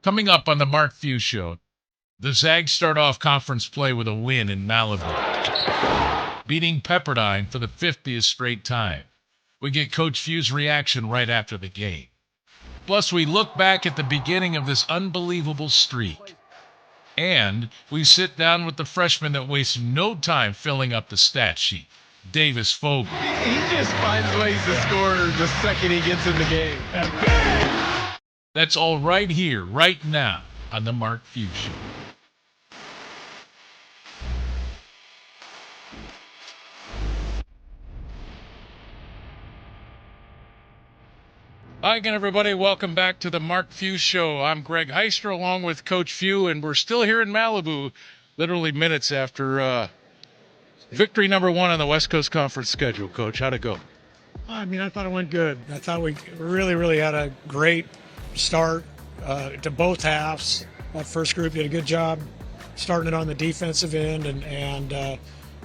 Coming up on the Mark Few Show, the Zags start off conference play with a win in Malibu, beating Pepperdine for the 50th straight time. We get Coach Few's reaction right after the game. Plus, we look back at the beginning of this unbelievable streak. And we sit down with the freshman that wastes no time filling up the stat sheet, Davis Fogle. He just finds ways to score the second he gets in the game. That's all right here, right now, on the Mark Few Show. Hi again, everybody. Welcome back to the Mark Few Show. I'm Greg Heister along with Coach Few, and we're still here in Malibu, literally minutes after victory number 1 on the West Coast Conference schedule. Coach, how'd it go? I mean, I thought it went good. I thought we really had a great start to both halves. That first group did a good job starting it on the defensive end and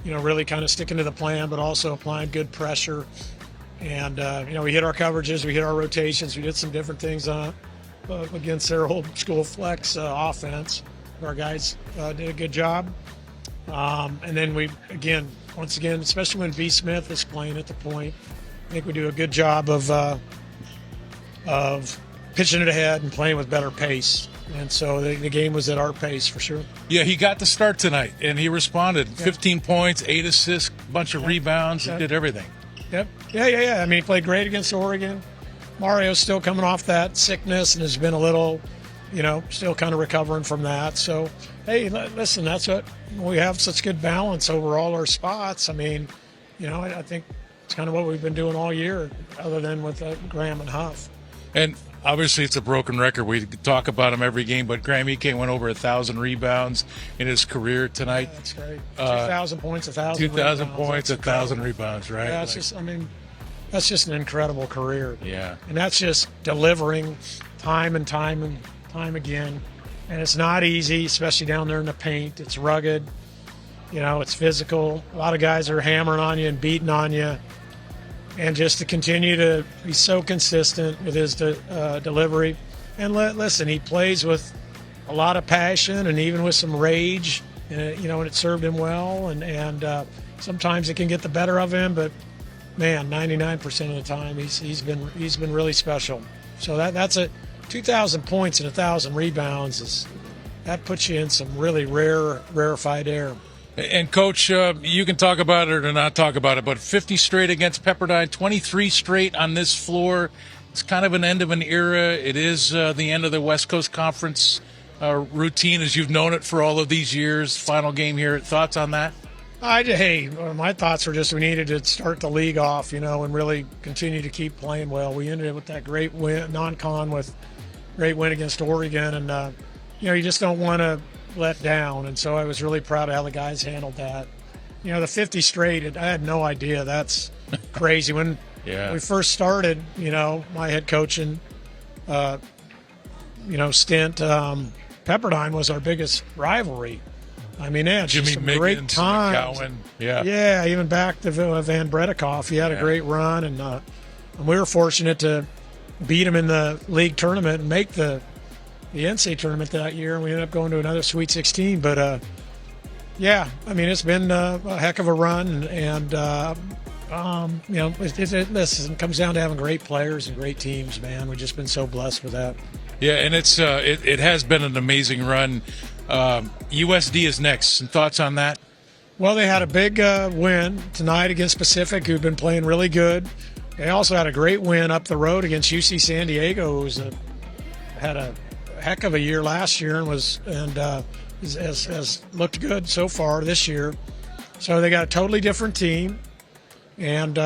really kind of sticking to the plan, but also applying good pressure. And, we hit our coverages, we hit our rotations, we did some different things against their old school flex offense. Our guys did a good job. And then once again, especially when B. Smith is playing at the point, I think we do a good job of pitching it ahead and playing with better pace. And so the game was at our pace for sure. Yeah, he got the start tonight, and he responded. Yeah. 15 points, 8 assists, bunch of rebounds, and did everything. Yep. Yeah. I mean, he played great against Oregon. Mario's still coming off that sickness and has been a little, still kind of recovering from that. So, hey, listen, that's what we have such good balance over all our spots. I mean, I think it's kind of what we've been doing all year, other than with Graham and Huff. And obviously, it's a broken record. We talk about him every game, but Graham Ike went over 1,000 rebounds in his career tonight. Yeah, that's great. 2,000 points, 1,000 rebounds. 2,000 points, 1,000 rebounds, right? Yeah, that's just an incredible career. Yeah. And that's just delivering time and time again. And it's not easy, especially down there in the paint. It's rugged. It's physical. A lot of guys are hammering on you and beating on you. And just to continue to be so consistent with his delivery. And listen, he plays with a lot of passion and even with some rage, and it served him well. And sometimes it can get the better of him, but man, 99% of the time he's been really special. So that's a 2,000 points and 1,000 rebounds that puts you in some really rarefied air. And, Coach, you can talk about it or not talk about it, but 50 straight against Pepperdine, 23 straight on this floor. It's kind of an end of an era. It is the end of the West Coast Conference routine as you've known it for all of these years. Final game here. Thoughts on that? My thoughts were just we needed to start the league off, and really continue to keep playing well. We ended it with that great win, non-con with great win against Oregon, and, you just don't want to let down, and so I was really proud of how the guys handled that. The 50 straight, I had no idea. That's crazy. When we first started, my head coaching, stint, Pepperdine was our biggest rivalry. I mean, Jimmy some Miggins, great times. McCowan, yeah, even back to Van Bredikoff. He had a great run, and we were fortunate to beat him in the league tournament and make the NCAA tournament that year, and we ended up going to another Sweet 16. But, it's been a heck of a run, and listen, it comes down to having great players and great teams, man. We've just been so blessed with that. Yeah, and it has been an amazing run. USD is next. Some thoughts on that? Well, they had a big win tonight against Pacific, who've been playing really good. They also had a great win up the road against UC San Diego, who's had a heck of a year last year and has looked good so far this year. So they got a totally different team. And,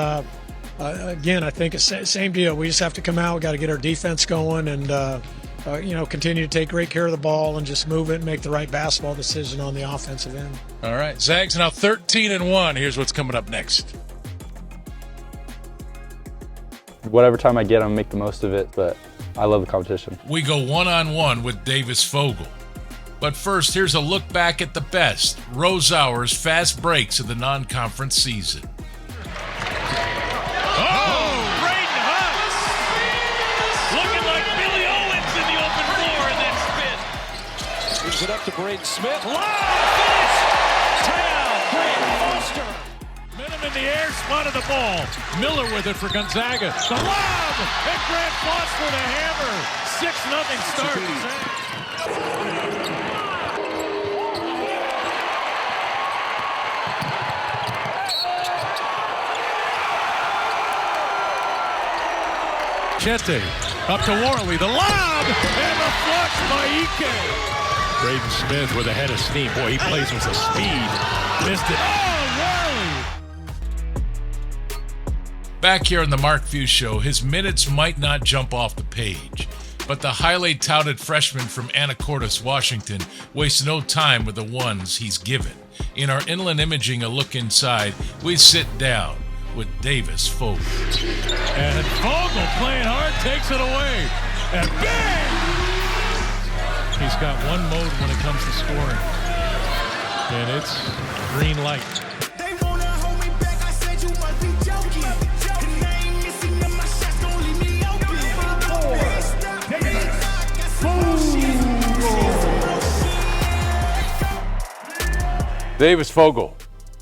again, I think it's the same deal. We just have to come out. We got to get our defense going and, continue to take great care of the ball and just move it and make the right basketball decision on the offensive end. All right. Zags now 13-1. Here's what's coming up next. Whatever time I get, I'm going to make the most of it, but I love the competition. We go one-on-one with Davis Fogle. But first, here's a look back at the best Rosauer's fast breaks of the non-conference season. Looking like Billy Owens in the open floor and then spin. to Braden Smith. Lob finish! Touchdown, Brandon Foster. Minim in the air, spotted the ball. Miller with it for Gonzaga. The lob! And Grant Foss for the hammer. 6-0 start. Chete up to Worley, the lob, and the flush by Ike. Braden Smith with a head of steam. Boy, he plays with some speed. Missed it. Oh, Worley! Back here on the Mark Few Show, his minutes might not jump off the page, but the highly touted freshman from Anacortes, Washington, wastes no time with the ones he's given. In our Inland Imaging A Look Inside, we sit down with Davis Fogle. And Fogel playing hard, takes it away. And bang! He's got one mode when it comes to scoring. And it's green light. They wanna hold me back, I said you must be joking. And I ain't missing none, my shots gon' leave me open. Davis Fogle,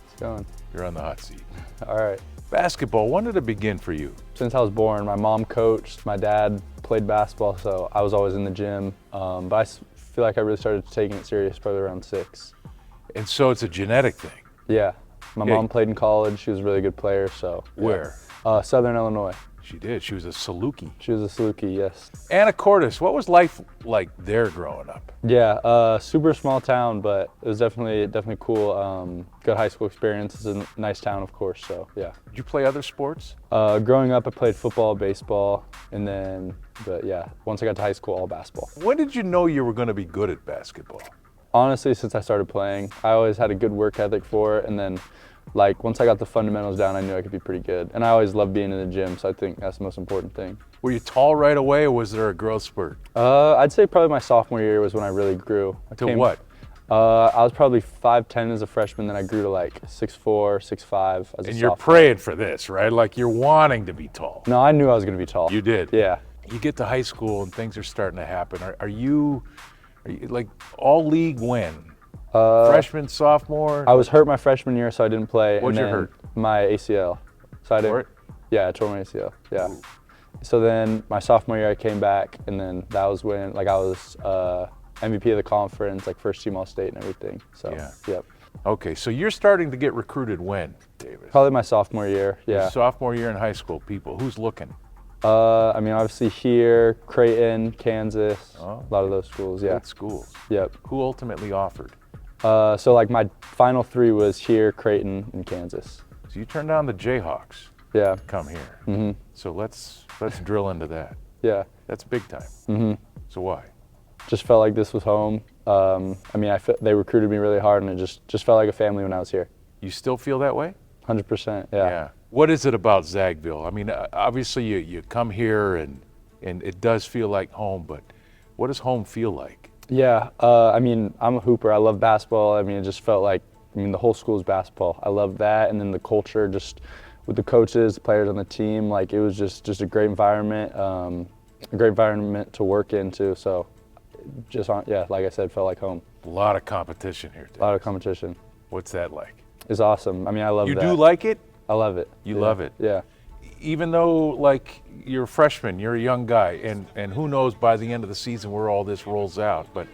It's going. you're on the hot seat. All right. Basketball, when did it begin for you? Since I was born, my mom coached, my dad played basketball, so I was always in the gym. But feel like I really started taking it serious probably around 6. And so it's a genetic thing. Yeah. My Yeah. mom played in college. She was a really good player, so. yeah. Where? Southern Illinois. She did. She was a Saluki. She was a Saluki, yes. Anacortes, what was life like there growing up? Yeah, super small town, but it was definitely cool. Good high school experience. It's a nice town, of course, so yeah. Did you play other sports? Growing up, I played football, baseball, and then, but yeah, once I got to high school, all basketball. When did you know you were going to be good at basketball? Honestly, since I started playing, I always had a good work ethic for it, and then like once I got the fundamentals down, I knew I could be pretty good. And I always loved being in the gym, so I think that's the most important thing. Were you tall right away, or was there a growth spurt? I'd say probably my sophomore year was when I really grew. To what? I was probably 5'10" as a freshman, then I grew to like 6'4", 6'5" as a sophomore. And you're praying for this, right? Like you're wanting to be tall. No, I knew I was going to be tall. You did? Yeah. You get to high school and things are starting to happen. Are you like all league when? Freshman, sophomore? I was hurt my freshman year, so I didn't play. What'd you and then hurt? My ACL. So I didn't. Tore it? Yeah, I tore my ACL. Yeah. Ooh. So then my sophomore year, I came back, and then that was when like I was MVP of the conference, like first team All-State and everything. So Yeah. yep. Okay, so you're starting to get recruited when, Davis? Probably my sophomore year. Your Yeah. sophomore year in high school, people. Who's looking? I mean, obviously here, Creighton, Kansas, Oh, a lot of those schools. Yeah. Good schools. Yep. Who ultimately offered? So like my final 3 was here, Creighton, and Kansas. So you turned down the Jayhawks Yeah. to come here. Mm-hmm. So let's drill into that. Yeah. That's big time. Mm-hmm. So why? Just felt like this was home. I mean, they recruited me really hard, and it just felt like a family when I was here. You still feel that way? 100%. Yeah. What is it about Zagville? I mean, obviously you come here and it does feel like home, but what does home feel like? Yeah. I mean, I'm a hooper. I love basketball. I mean, it just felt like, the whole school is basketball. I love that, and then the culture, just with the coaches, the players on the team, like it was just a great environment, to work into. So, like I said, felt like home. A lot of competition here, Davis. A lot of competition. What's that like? It's awesome. I mean, I love You that. do like it? I love it. You Yeah. love it? Yeah. Even though, like, you're a freshman, you're a young guy, and who knows by the end of the season where all this rolls out, but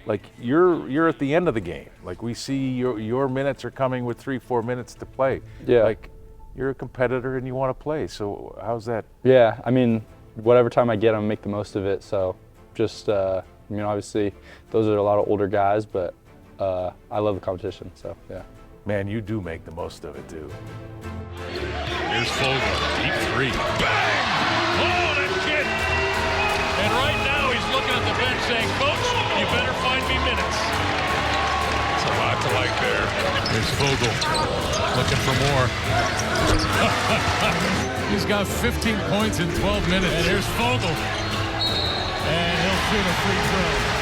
like you're at the end of the game. Like we see your minutes are coming with 3-4 minutes to play. Yeah. Like you're a competitor and you want to play. So how's that? Yeah. I mean, whatever time I get, I'm gonna make the most of it. So just, obviously those are a lot of older guys, but I love the competition. So yeah. Man, you do make the most of it too. Here's Fogle, deep 3. Bang! Oh, that kid! And right now he's looking at the bench saying, Coach, you better find me minutes. It's a lot to like there. Here's Fogle, looking for more. He's got 15 points in 12 minutes. And here's Fogle. And he'll shoot a free throw.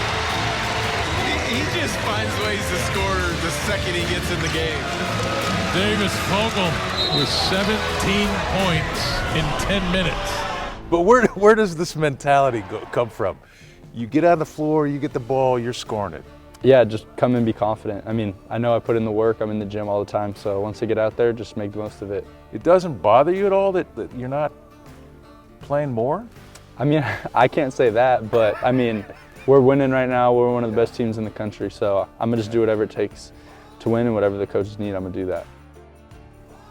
He just finds ways to score the second he gets in the game. Davis Fogle with 17 points in 10 minutes. But where does this mentality come from? You get on the floor, you get the ball, you're scoring it. Yeah, just come and be confident. I mean, I know I put in the work. I'm in the gym all the time. So once I get out there, just make the most of it. It doesn't bother you at all that you're not playing more? I mean, I can't say that, but I mean, we're winning right now. We're one of the best teams in the country. So I'm going to just do whatever it takes to win, and whatever the coaches need, I'm going to do that.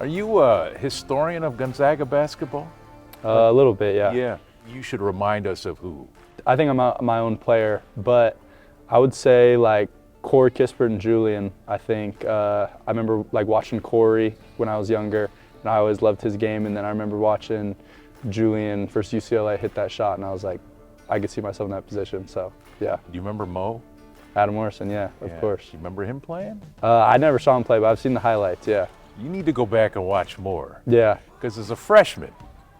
Are you a historian of Gonzaga basketball? A little bit, yeah. Yeah. You should remind us of who. I think I'm my own player, but I would say like Corey Kispert and Julian. I think I remember like watching Corey when I was younger, and I always loved his game. And then I remember watching Julian versus UCLA hit that shot, and I was like, I could see myself in that position. So yeah. Do you remember Mo? Adam Morrison, yeah, of course. You remember him playing? I never saw him play, but I've seen the highlights. Yeah. You need to go back and watch more. Yeah. Because as a freshman,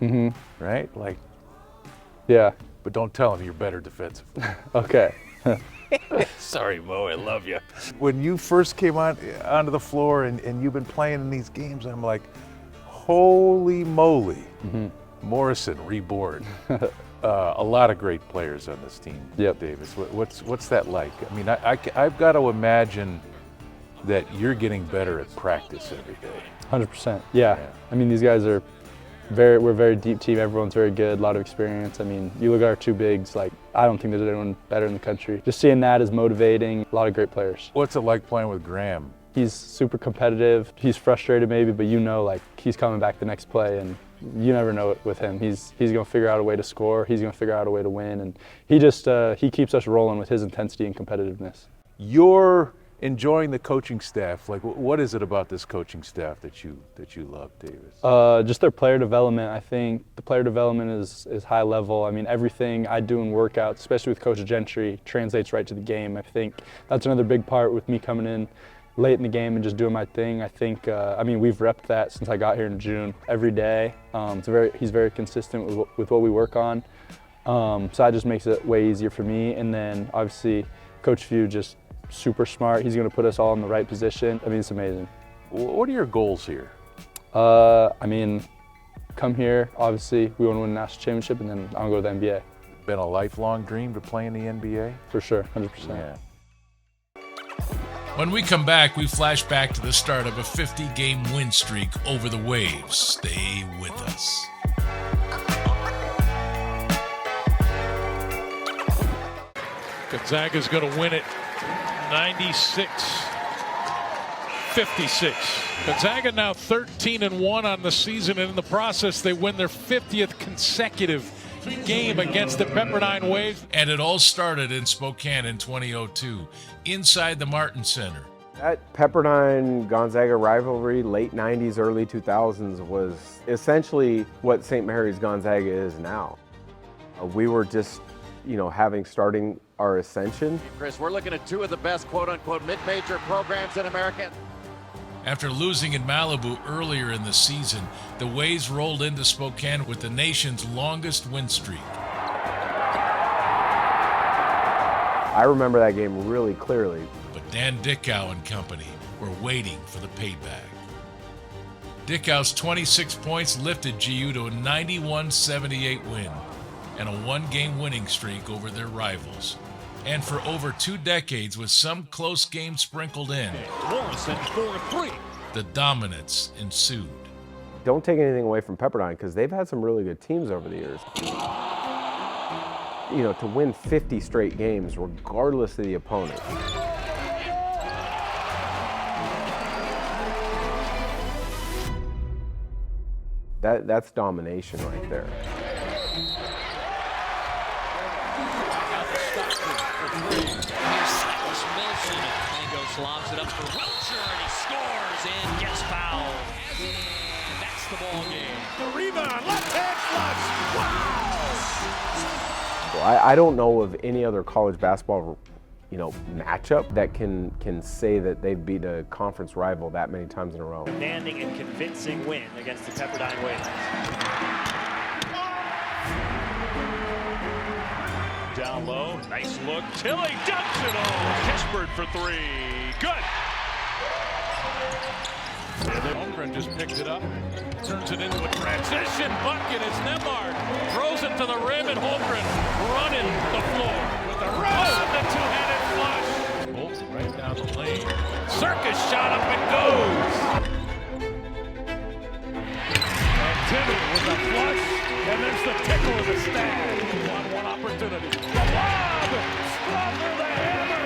Mhm. right? Like, yeah. but don't tell him you're better defensively. Okay. Sorry, Mo, I love you. When you first came onto the floor and you've been playing in these games, I'm like, holy moly, Morrison reborn. A lot of great players on this team, Yep. Davis. What's that like? I mean, I've got to imagine that you're getting better at practice every day. 100%. Yeah. I mean, these guys are we're a very deep team. Everyone's very good, a lot of experience. I mean, you look at our two bigs, like, I don't think there's anyone better in the country. Just seeing that is motivating. A lot of great players. What's it like playing with Graham? He's super competitive. He's frustrated maybe, but you know, like, he's coming back the next play, and you never know it with him. He's going to figure out a way to score. He's going to figure out a way to win, and he just he keeps us rolling with his intensity and competitiveness. You're enjoying the coaching staff. Like, what is it about this coaching staff that you love, Davis? Just their player development. I think the player development is high level. I mean, everything I do in workouts, especially with Coach Gentry, translates right to the game. I think that's another big part with me coming in late in the game and just doing my thing. I think, I mean, we've repped that since I got here in June every day. He's very consistent with what we work on. So that just makes it way easier for me. And then obviously Coach Few just super smart. He's going to put us all in the right position. I mean, it's amazing. What are your goals here? I mean, come here, obviously we want to win a national championship, and then I'll go to the NBA. Been a lifelong dream to play in the NBA? For sure, 100%. Yeah. When we come back, we flash back to the start of a 50-game win streak over the Waves. Stay with us. Gonzaga's going to win it 96-56. Gonzaga now 13-1 on the season, and in the process they win their 50th consecutive game against the Pepperdine Waves. And it all started in Spokane in 2002, inside the Martin Center. That Pepperdine-Gonzaga rivalry, late 90s, early 2000s, was essentially what St. Mary's Gonzaga is now. We were just, starting our ascension. Chris, we're looking at two of the best quote-unquote mid-major programs in America. After losing in Malibu earlier in the season, the Waves rolled into Spokane with the nation's longest win streak. I remember that game really clearly. But Dan Dickau and company were waiting for the payback. Dickau's 26 points lifted GU to a 91-78 win and a one-game winning streak over their rivals. And for over 2 decades, with some close games sprinkled in, Morrison 4-3. the dominance ensued. Don't take anything away from Pepperdine because they've had some really good teams over the years. To win 50 straight games regardless of the opponent. That's domination right there. Lobs it up for Wilcher, and he scores and gets fouled. And that's the ball game. The rebound, left hand flush. Wow! I don't know of any other college basketball, matchup that can say that they've beat a conference rival that many times in a row. Demanding and convincing win against the Pepperdine Waves. Down low, nice look. Tilly dunks it on. Kispert for 3. Good. And then Holmgren just picked it up, turns it into a transition bucket as Nembhard throws it to the rim, and Holmgren running the floor with the run, the two-handed flush. down the lane. Circus shot up and goes. And Timmy with the flush, and there's the tickle of the stag. One opportunity. The lob! Stronger the hammer!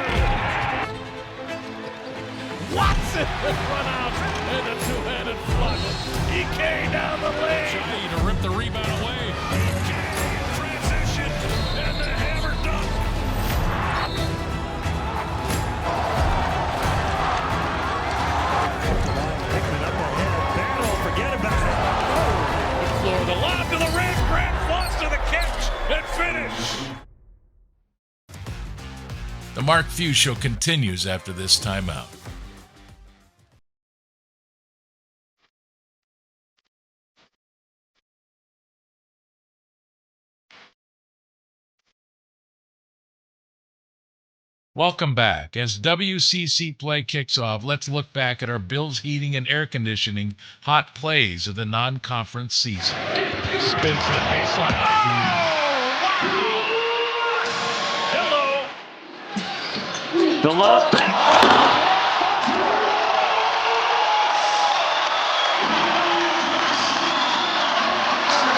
Watson run out, and the two-handed flush. EK down the lane. Trying to rip the rebound away. EK in transition, and the hammer dunk. Picking up ahead. Battle, forget about it. Oh, the lob to the rim, Grant Floss to the catch, and finish. The Mark Few Show continues after this timeout. Welcome back. As WCC play kicks off, let's look back at our Bills Heating and Air Conditioning hot plays of the non-conference season. Spins to the baseline. Oh, hello. The lob.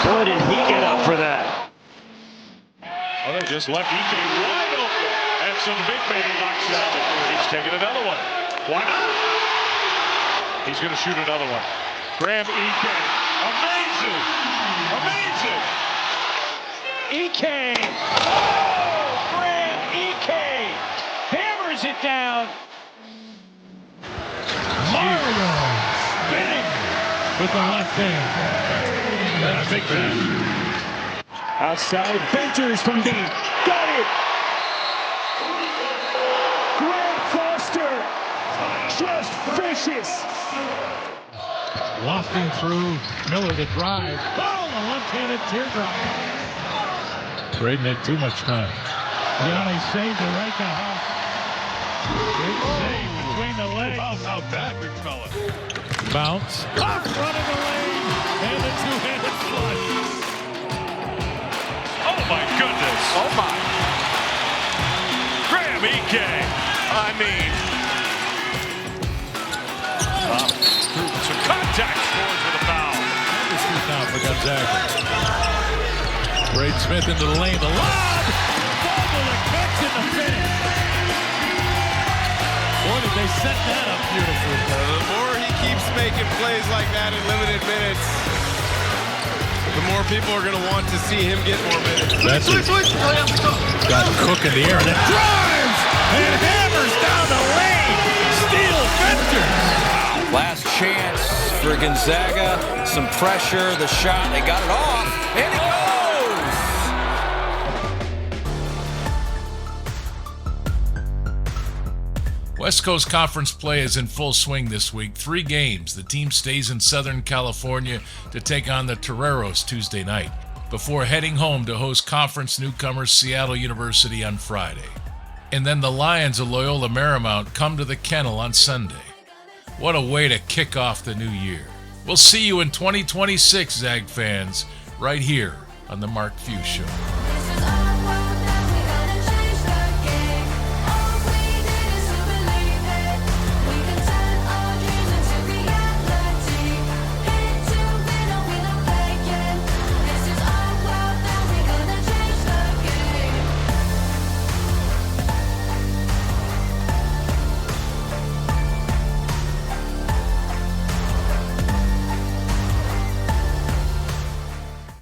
Boy, did he get up for that. Oh, they just left EK wide open. And some big man knocks down. He's taking another one. Why not? He's going to shoot another one. Graham EK. Amazing. Amazing. EK. Oh, Graham EK. Hammers it down. Mario spinning with the left hand. And a big man. Outside, Ventures from deep. Got it. Just vicious. Wafting through Miller to drive. Oh, a left-handed teardrop. Braden had too much time. Gianni saved it right to Huff. Big save between the legs. How bad, big fella. Bounce. Huff running the lane. And the two-handed flush. Oh, my goodness. Oh, my. Graham EK. I mean. Some contact, scores with a foul. This is now for Gonzaga. Braden Smith into the lane, the lob! Fogel the catch in the finish. Boy, did they set that up beautifully. The more he keeps making plays like that in limited minutes, the more people are going to want to see him get more minutes. Switch. Got Cook in the air, and it drives! And hammers down the lane! Steal Ventures! Last chance for Gonzaga. Some pressure, the shot, they got it off, and it goes! West Coast Conference play is in full swing this week. 3 games. The team stays in Southern California to take on the Toreros Tuesday night, before heading home to host conference newcomers Seattle University on Friday. And then the Lions of Loyola Marymount come to the Kennel on Sunday. What a way to kick off the new year. We'll see you in 2026, Zag fans, right here on the Mark Few Show.